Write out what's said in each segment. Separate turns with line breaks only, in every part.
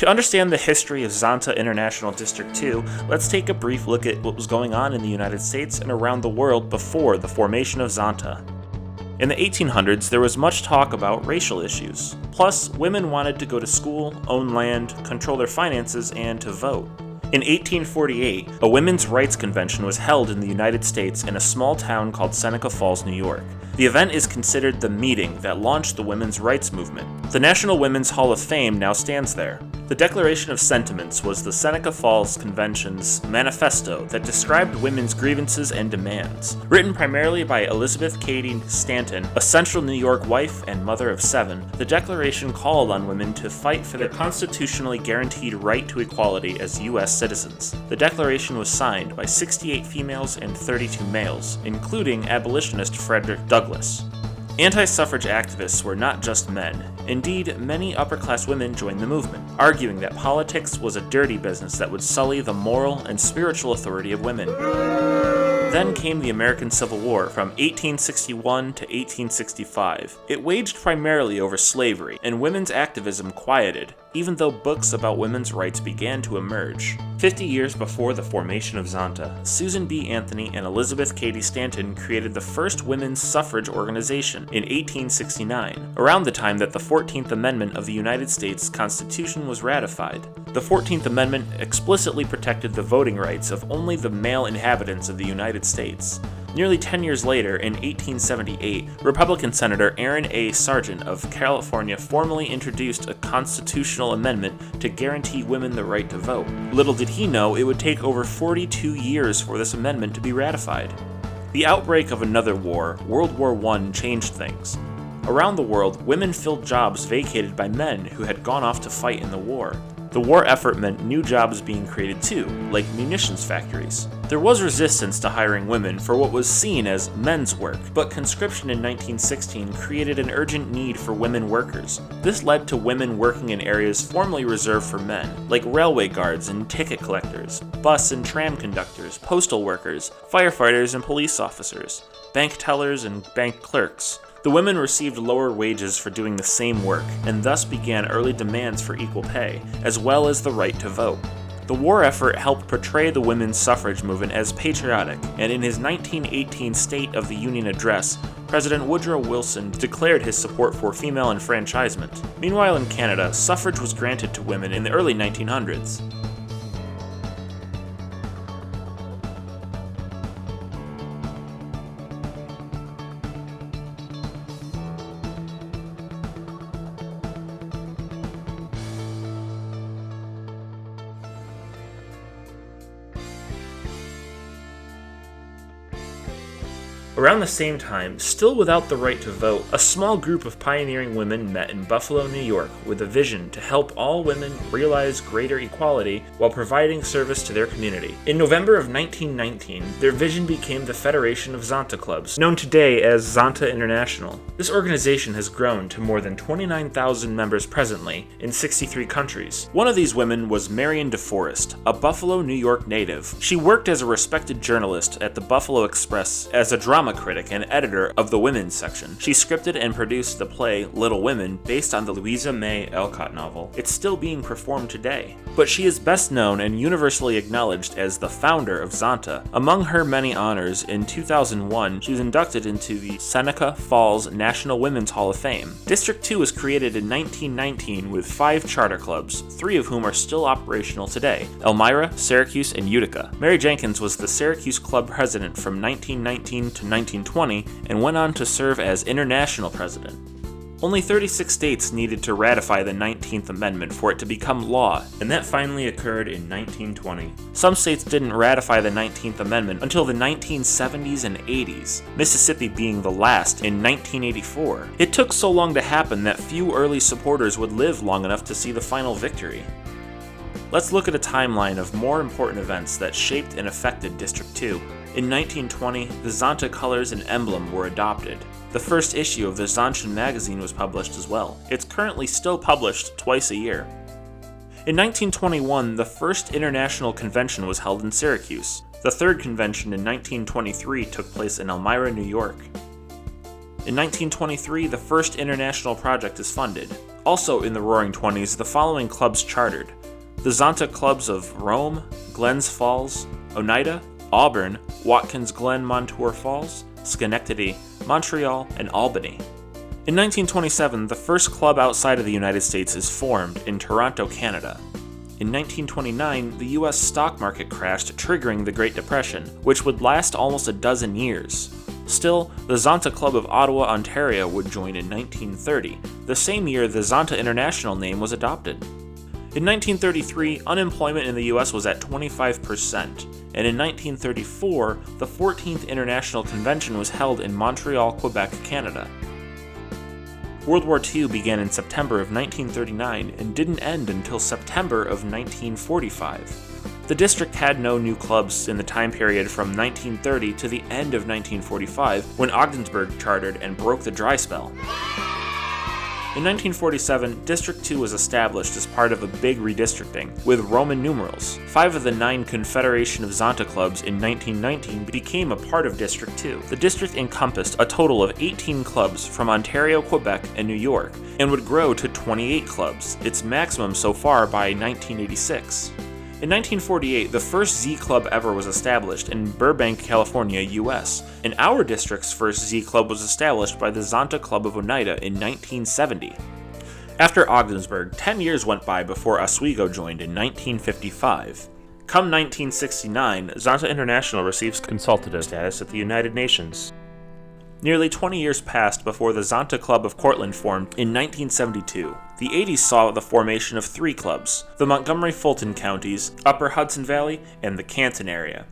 To understand the history of Zonta International District 2, let's take a brief look at what was going on in the United States and around the world before the formation of Zonta. In the 1800s, there was much talk about racial issues. Plus, women wanted to go to school, own land, control their finances, and to vote. In 1848, a women's rights convention was held in the United States in a small town called Seneca Falls, New York. The event is considered the meeting that launched the women's rights movement. The National Women's Hall of Fame now stands there. The Declaration of Sentiments was the Seneca Falls Convention's manifesto that described women's grievances and demands. Written primarily by Elizabeth Cady Stanton, a Central New York wife and mother of 7, the Declaration called on women to fight for their constitutionally guaranteed right to equality as U.S. citizens. The Declaration was signed by 68 females and 32 males, including abolitionist Frederick Douglass. Anti-suffrage activists were not just men. Indeed, many upper-class women joined the movement, arguing that politics was a dirty business that would sully the moral and spiritual authority of women. Then came the American Civil War from 1861 to 1865. It waged primarily over slavery, and women's activism quieted, even though books about women's rights began to emerge. 50 years before the formation of Zonta, Susan B. Anthony and Elizabeth Cady Stanton created the first women's suffrage organization in 1869, around the time that the 14th Amendment of the United States Constitution was ratified. The 14th Amendment explicitly protected the voting rights of only the male inhabitants of the United States. Nearly 10 years later, in 1878, Republican Senator Aaron A. Sargent of California formally introduced a constitutional amendment to guarantee women the right to vote. Little did he know it would take over 42 years for this amendment to be ratified. The outbreak of another war, World War I, changed things. Around the world, women filled jobs vacated by men who had gone off to fight in the war. The war effort meant new jobs being created too, like munitions factories. There was resistance to hiring women for what was seen as men's work, but conscription in 1916 created an urgent need for women workers. This led to women working in areas formerly reserved for men, like railway guards and ticket collectors, bus and tram conductors, postal workers, firefighters and police officers, bank tellers and bank clerks. The women received lower wages for doing the same work, and thus began early demands for equal pay, as well as the right to vote. The war effort helped portray the women's suffrage movement as patriotic, and in his 1918 State of the Union address, President Woodrow Wilson declared his support for female enfranchisement. Meanwhile in Canada, suffrage was granted to women in the early 1900s. Around the same time, still without the right to vote, a small group of pioneering women met in Buffalo, New York, with a vision to help all women realize greater equality while providing service to their community. In November of 1919, their vision became the Federation of Zonta Clubs, known today as Zonta International. This organization has grown to more than 29,000 members presently in 63 countries. One of these women was Marion DeForest, a Buffalo, New York native. She worked as a respected journalist at the Buffalo Express as a drama critic and editor of the women's section. She scripted and produced the play Little Women based on the Louisa May Alcott novel. It's still being performed today. But she is best known and universally acknowledged as the founder of Zonta. Among her many honors, in 2001, she was inducted into the Seneca Falls National Women's Hall of Fame. District 2 was created in 1919 with 5 charter clubs, 3 of whom are still operational today: Elmira, Syracuse, and Utica. Mary Jenkins was the Syracuse Club president from 1919 to 1920 and went on to serve as international president. Only 36 states needed to ratify the 19th Amendment for it to become law, and that finally occurred in 1920. Some states didn't ratify the 19th Amendment until the 1970s and 80s, Mississippi being the last in 1984. It took so long to happen that few early supporters would live long enough to see the final victory. Let's look at a timeline of more important events that shaped and affected District 2. In 1920, the Zonta colors and emblem were adopted. The first issue of the Zonta magazine was published as well. It's currently still published twice a year. In 1921, the first international convention was held in Syracuse. The third convention in 1923 took place in Elmira, New York. In 1923, the first international project is funded. Also in the Roaring Twenties, the following clubs chartered: the Zonta clubs of Rome, Glens Falls, Oneida, Auburn, Watkins Glen Montour Falls, Schenectady, Montreal, and Albany. In 1927, the first club outside of the United States is formed in Toronto, Canada. In 1929, the US stock market crashed, triggering the Great Depression, which would last almost a dozen years. Still, the Zonta Club of Ottawa, Ontario would join in 1930, the same year the Zonta International name was adopted. In 1933, unemployment in the US was at 25%, and in 1934, the 14th International Convention was held in Montreal, Quebec, Canada. World War II began in September of 1939 and didn't end until September of 1945. The district had no new clubs in the time period from 1930 to the end of 1945, when Ogdensburg chartered and broke the dry spell. In 1947, District 2 was established as part of a big redistricting, with Roman numerals. 5 of the 9 Confederation of Zonta clubs in 1919 became a part of District 2. The district encompassed a total of 18 clubs from Ontario, Quebec, and New York, and would grow to 28 clubs, its maximum so far by 1986. In 1948, the first Z Club ever was established in Burbank, California, US, and our district's first Z Club was established by the Zonta Club of Oneida in 1970. After Ogdensburg, 10 years went by before Oswego joined in 1955. Come 1969, Zonta International receives consultative status at the United Nations. Nearly 20 years passed before the Zonta Club of Cortland formed in 1972. The 80s saw the formation of 3 clubs: the Montgomery-Fulton counties, Upper Hudson Valley, and the Canton area.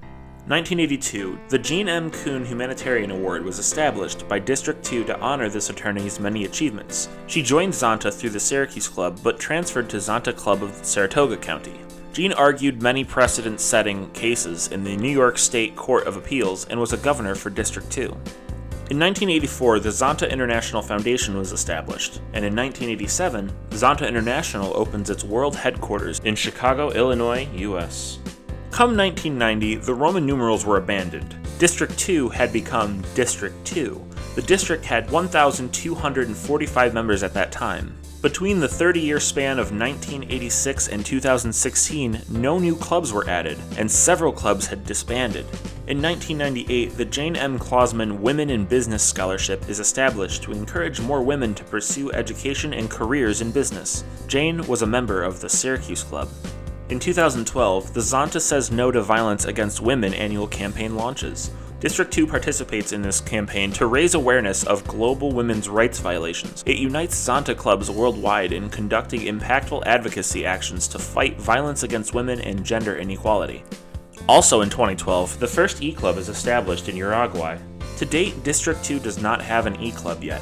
1982, the Jean M. Kuhn Humanitarian Award was established by District 2 to honor this attorney's many achievements. She joined Zonta through the Syracuse Club, but transferred to Zonta Club of Saratoga County. Jean argued many precedent-setting cases in the New York State Court of Appeals and was a governor for District 2. In 1984, the Zonta International Foundation was established, and in 1987, Zonta International opens its world headquarters in Chicago, Illinois, US. Come 1990, the Roman numerals were abandoned. District 2 had become District 2. The district had 1,245 members at that time. Between the 30-year span of 1986 and 2016, no new clubs were added, and several clubs had disbanded. In 1998, the Jane M. Klausman Women in Business Scholarship is established to encourage more women to pursue education and careers in business. Jane was a member of the Syracuse Club. In 2012, the Zonta Says No to Violence Against Women annual campaign launches. District 2 participates in this campaign to raise awareness of global women's rights violations. It unites Zonta clubs worldwide in conducting impactful advocacy actions to fight violence against women and gender inequality. Also in 2012, the first E-Club is established in Uruguay. To date, District 2 does not have an E-Club yet.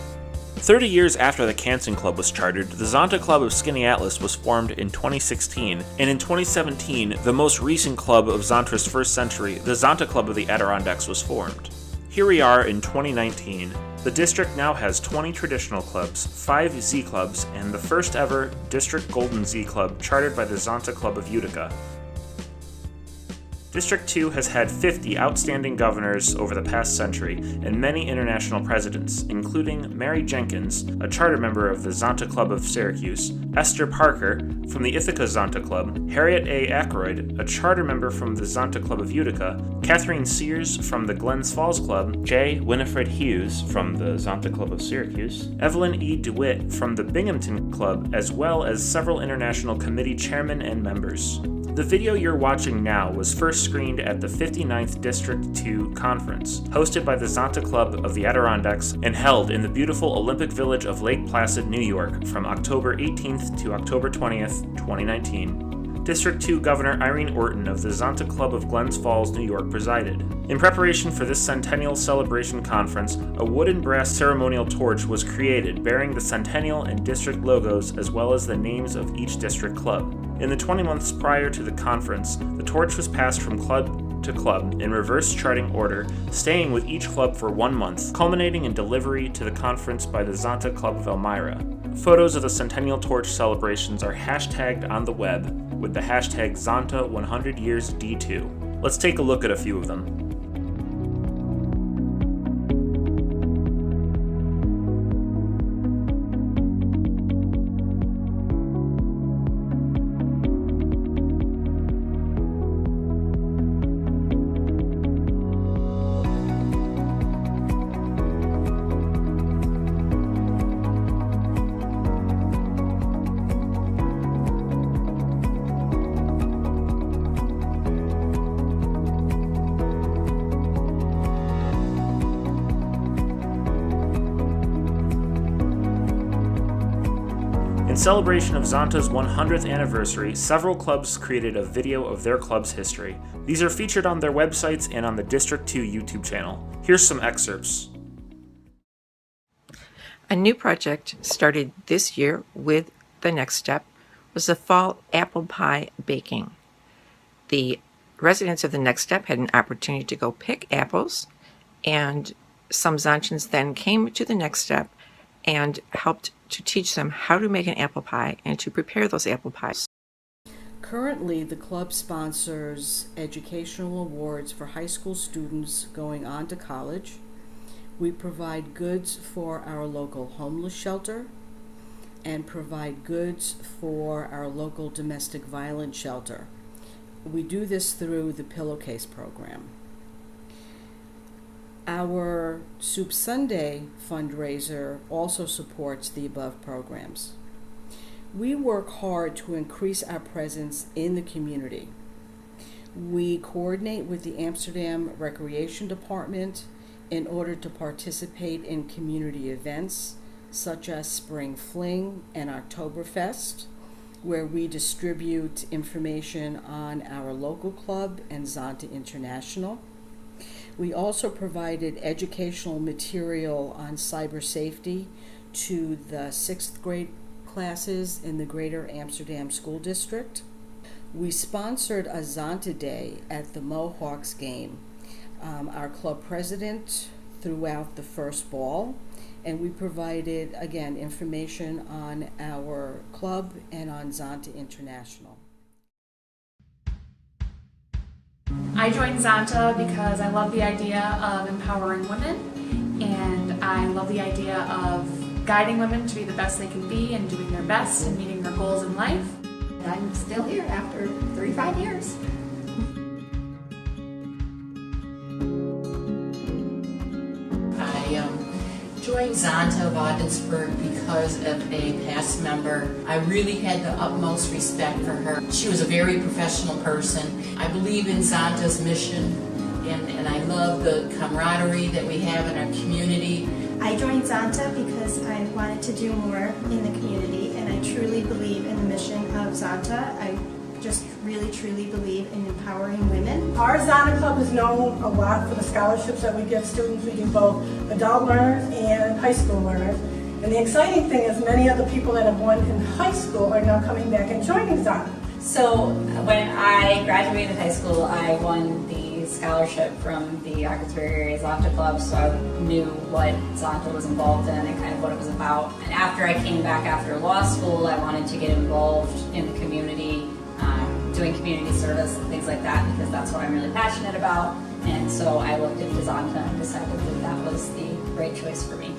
30 years after the Canton Club was chartered, the Zonta Club of Skaneateles was formed in 2016, and in 2017, the most recent club of Zonta's first century, the Zonta Club of the Adirondacks, was formed. Here we are in 2019. The district now has 20 traditional clubs, 5 Z clubs, and the first ever District Golden Z Club chartered by the Zonta Club of Utica. District 2 has had 50 outstanding governors over the past century and many international presidents, including Mary Jenkins, a charter member of the Zonta Club of Syracuse, Esther Parker from the Ithaca Zonta Club, Harriet A. Ackroyd, a charter member from the Zonta Club of Utica, Catherine Sears from the Glens Falls Club, J. Winifred Hughes from the Zonta Club of Syracuse, Evelyn E. DeWitt from the Binghamton Club, as well as several international committee chairmen and members. The video you're watching now was first screened at the 59th District 2 Conference, hosted by the Zonta Club of the Adirondacks and held in the beautiful Olympic Village of Lake Placid, New York from October 18th to October 20th, 2019. District 2 Governor Irene Orton of the Zonta Club of Glens Falls, New York presided. In preparation for this Centennial Celebration Conference, a wood and brass ceremonial torch was created bearing the Centennial and District logos as well as the names of each District Club. In the 20 months prior to the conference, the torch was passed from club to club in reverse charting order, staying with each club for 1 month, culminating in delivery to the conference by the Zonta Club of Elmira. Photos of the Centennial Torch celebrations are hashtagged on the web with the hashtag Zonta100YearsD2. Let's take a look at a few of them. In celebration of Zonta's 100th anniversary, several clubs created a video of their club's history. These are featured on their websites and on the District 2 YouTube channel. Here's some excerpts.
A new project started this year with the next step was the fall apple pie baking. The residents of the next step had an opportunity to go pick apples, and some Zontans then came to the next step and helped to teach them how to make an apple pie and to prepare those apple pies.
Currently, the club sponsors educational awards for high school students going on to college. We provide goods for our local homeless shelter and provide goods for our local domestic violence shelter. We do this through the Pillowcase program. Our Soup Sunday fundraiser also supports the above programs. We work hard to increase our presence in the community. We coordinate with the Amsterdam Recreation Department in order to participate in community events such as Spring Fling and Oktoberfest, where we distribute information on our local club and Zonta International. We also provided educational material on cyber safety to the 6th grade classes in the Greater Amsterdam School District. We sponsored a Zonta Day at the Mohawks game. Our club president threw out the first ball, and we provided, again, information on our club and on Zonta International.
I joined Zonta because I love the idea of empowering women, and I love the idea of guiding women to be the best they can be and doing their best and meeting their goals in life.
I'm still here after 35 years.
I joined Zonta of Ogdensburg because of a past member. I really had the utmost respect for her. She was a very professional person. I believe in Zonta's mission, and I love the camaraderie that we have in our community.
I joined Zonta because I wanted to do more in the community, and I truly believe in the mission of Zonta. I just really truly believe in empowering women.
Our Zonta Club is known a lot for the scholarships that we give students. We do both adult learners and high school learners. And the exciting thing is many of the people that have won in high school are now coming back and joining Zonta.
So when I graduated high school, I won the scholarship from the Ogdensburg Area Zonta Club, so I knew what Zonta was involved in and kind of what it was about. And after I came back after law school, I wanted to get involved in the community, doing community service and things like that, because that's what I'm really passionate about. And so I looked into Zonta and decided that that was the right choice for me.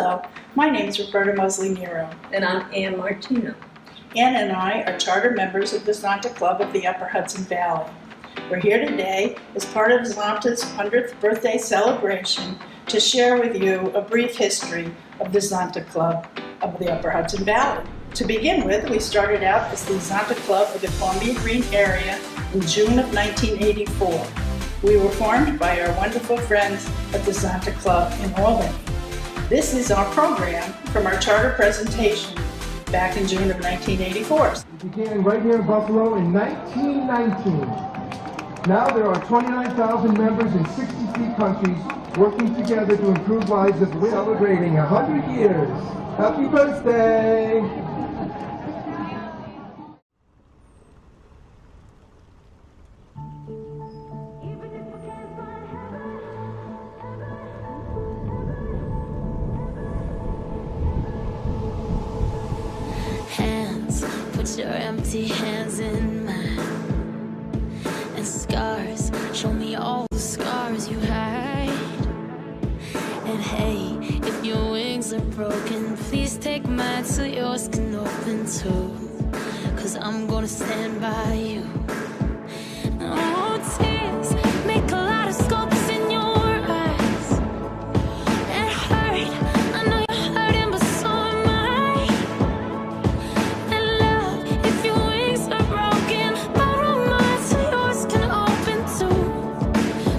Hello, my name is Roberta Mosley Nero.
And I'm Ann Martino.
Ann and I are charter members of the Zonta Club of the Upper Hudson Valley. We're here today as part of Zonta's 100th birthday celebration to share with you a brief history of the Zonta Club of the Upper Hudson Valley. To begin with, we started out as the Zonta Club of the Columbia Green area in June of 1984. We were formed by our wonderful friends at the Zonta Club in Albany. This is our program from our charter presentation back in June of 1984.
We began right here in Buffalo in 1919. Now there are 29,000 members in 63 countries working together to improve lives of women. Celebrating 100 years. Happy birthday!
Put your empty hands in mine. And scars, show me all the scars you hide. And hey, if your wings are broken, please take mine so yours can open too. 'Cause I'm gonna stand by you. Oh, tears make a lot of scopes in your eyes. It hurt, I know you're hurting, but so am I. And love, if your wings are broken, borrow mine so yours can open too.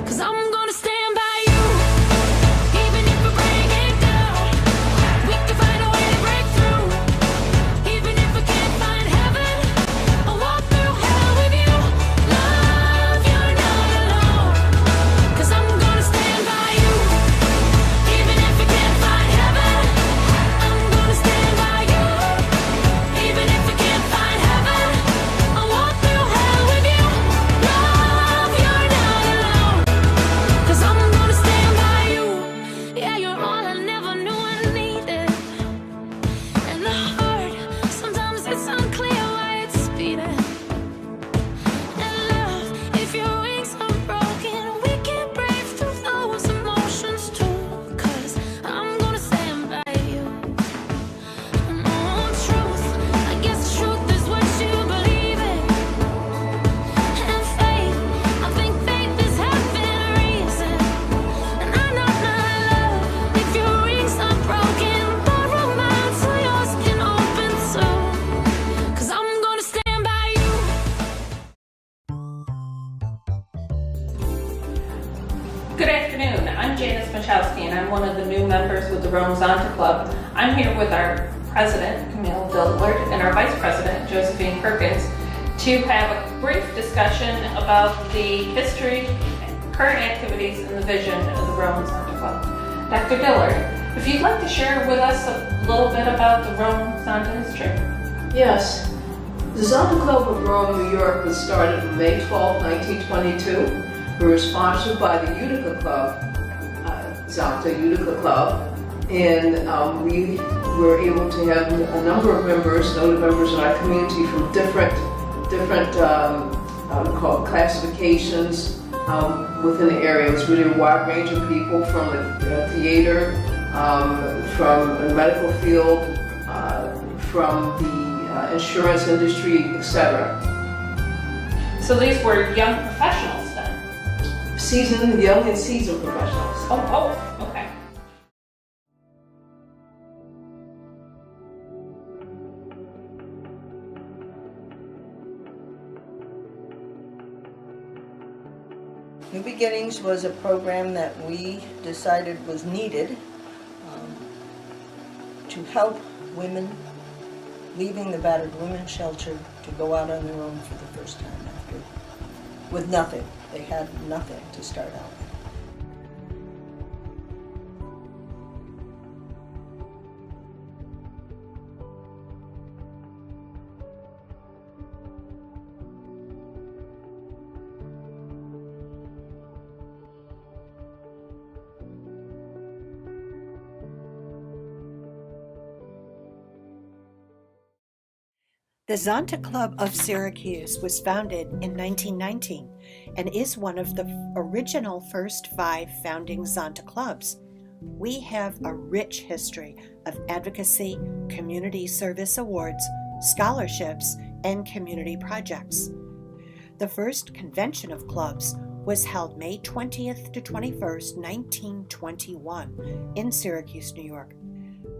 'Cause I'm gonna stand by you, even if we break it down. We can find a way to break through. Even if we can't find heaven, I'll walk through hell with you. Love, you're not alone. 'Cause I'm gonna stand by you, even if we can't find heaven. I'm gonna stand by you, even if we can't find heaven. I'll walk through hell with you. Love, you're not alone. 'Cause I'm gonna stand by you. Yeah, you're all I never knew I needed. And the hurt, sometimes it's unclear why it's beating. And love, if your wings are broken, we can break through those emotions too. 'Cause I'm gonna stand by you. And oh, truth, I guess truth is what you believe in. And faith, I think faith is having reason. And I know my love, if your wings are broken, borrow mine so yours can open too. 'Cause I'm gonna stand by you.
Good afternoon. I'm Janice Machowski, and I'm one of the new members with the Rome Zonta Club. I'm here with our president, Camille Dillard, and our vice president, Josephine Perkins, to have a brief discussion about the history, current activities, and the vision of the Rome Zonta Club. Dr. Dillard, if you'd like to share with us a little bit about the Rome Zonta history.
Yes. The Zonta Club of Rome, New York was started on May 12, 1922. We were sponsored by the Utica Club, Zonta Utica Club, and we were able to have a number of members, noted members in our community from different called classifications within the area. It was really a wide range of people from the theater, from the medical field, from the insurance industry, etc.
So these were young professionals then?
Young and seasoned professionals.
Oh, okay.
New Beginnings was a program that we decided was needed to help women leaving the battered women's shelter to go out on their own for the first time with nothing. They had nothing to start out with.
The Zonta Club of Syracuse was founded in 1919 and is one of the original first 5 founding Zonta clubs. we have a rich history of advocacy, community service awards, scholarships, and community projects. The first convention of clubs was held May 20th to 21st, 1921 in Syracuse, New York.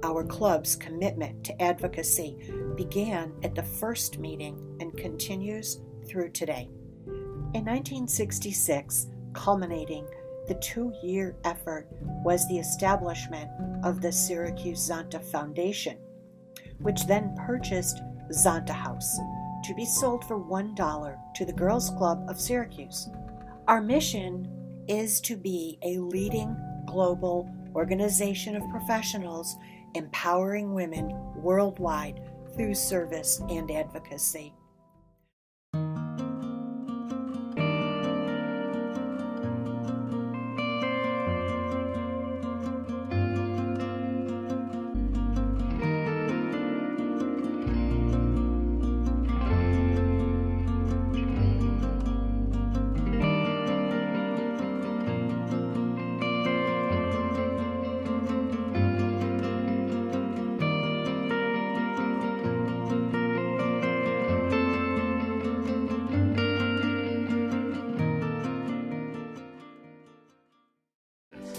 Our club's commitment to advocacy began at the first meeting and continues through today. In 1966, culminating the 2-year effort was the establishment of the Syracuse Zonta Foundation, which then purchased Zonta House to be sold for $1 to the Girls Club of Syracuse. Our mission is to be a leading global organization of professionals empowering women worldwide through service and advocacy.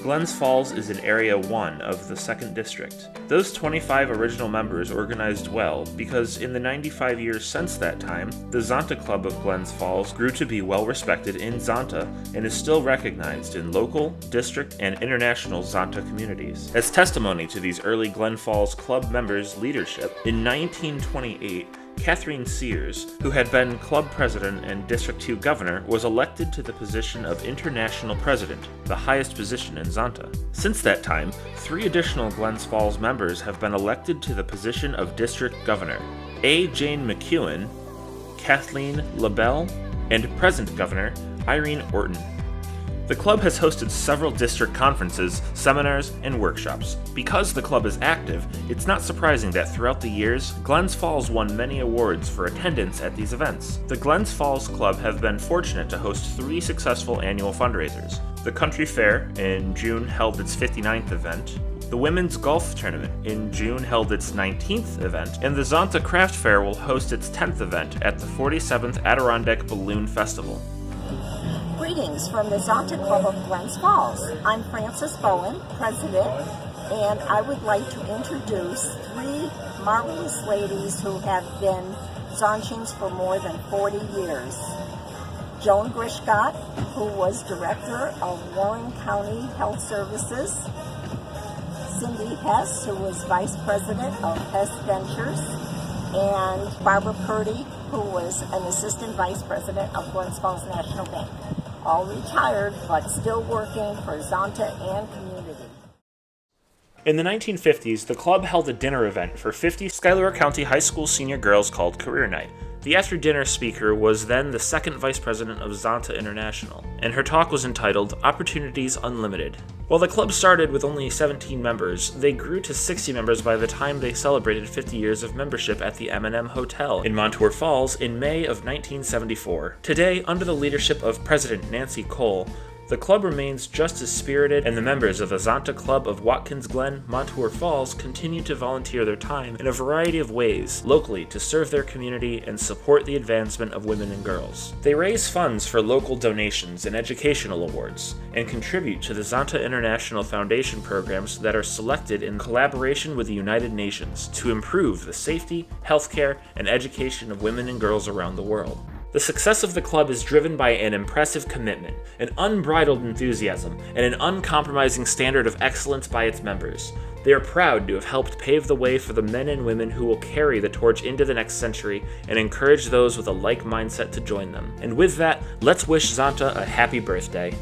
Glens Falls is in Area 1 of the 2nd District. Those 25 original members organized well because in the 95 years since that time, the Zonta Club of Glens Falls grew to be well respected in Zonta and is still recognized in local, district, and international Zonta communities. As testimony to these early Glen Falls Club members' leadership, in 1928, Catherine Sears, who had been club president and District 2 governor, was elected to the position of international president, the highest position in Zonta. Since that time, 3 additional Glens Falls members have been elected to the position of district governor: A. Jane McEwen, Kathleen LaBelle, and present governor Irene Orton. The club has hosted several district conferences, seminars, and workshops. Because the club is active, it's not surprising that throughout the years, Glens Falls won many awards for attendance at these events. The Glens Falls Club have been fortunate to host 3 successful annual fundraisers. The Country Fair in June held its 59th event, the Women's Golf Tournament in June held its 19th event, and the Zonta Craft Fair will host its 10th event at the 47th Adirondack Balloon Festival.
Greetings from the Zonta Club of Glens Falls. I'm Frances Bowen, president, and I would like to introduce 3 marvelous ladies who have been Zonchings for more than 40 years. Joan Grishcott, who was director of Warren County Health Services. Cindy Hess, who was vice president of Hess Ventures. And Barbara Purdy, who was an assistant vice president of Glens Falls National Bank. All retired, but still working for Zonta and community.
In the 1950s, the club held a dinner event for 50 Schuyler County High School senior girls called Career Night. The after-dinner speaker was then the 2nd vice president of Zonta International, and her talk was entitled Opportunities Unlimited. While the club started with only 17 members, they grew to 60 members by the time they celebrated 50 years of membership at the M&M Hotel in Montour Falls in May of 1974. Today, under the leadership of President Nancy Cole, the club remains just as spirited, and the members of the Zonta Club of Watkins Glen, Montour Falls continue to volunteer their time in a variety of ways locally to serve their community and support the advancement of women and girls. They raise funds for local donations and educational awards, and contribute to the Zonta International Foundation programs that are selected in collaboration with the United Nations to improve the safety, healthcare, and education of women and girls around the world. The success of the club is driven by an impressive commitment, an unbridled enthusiasm, and an uncompromising standard of excellence by its members. They are proud to have helped pave the way for the men and women who will carry the torch into the next century and encourage those with a like mindset to join them. And with that, let's wish Zonta a happy birthday.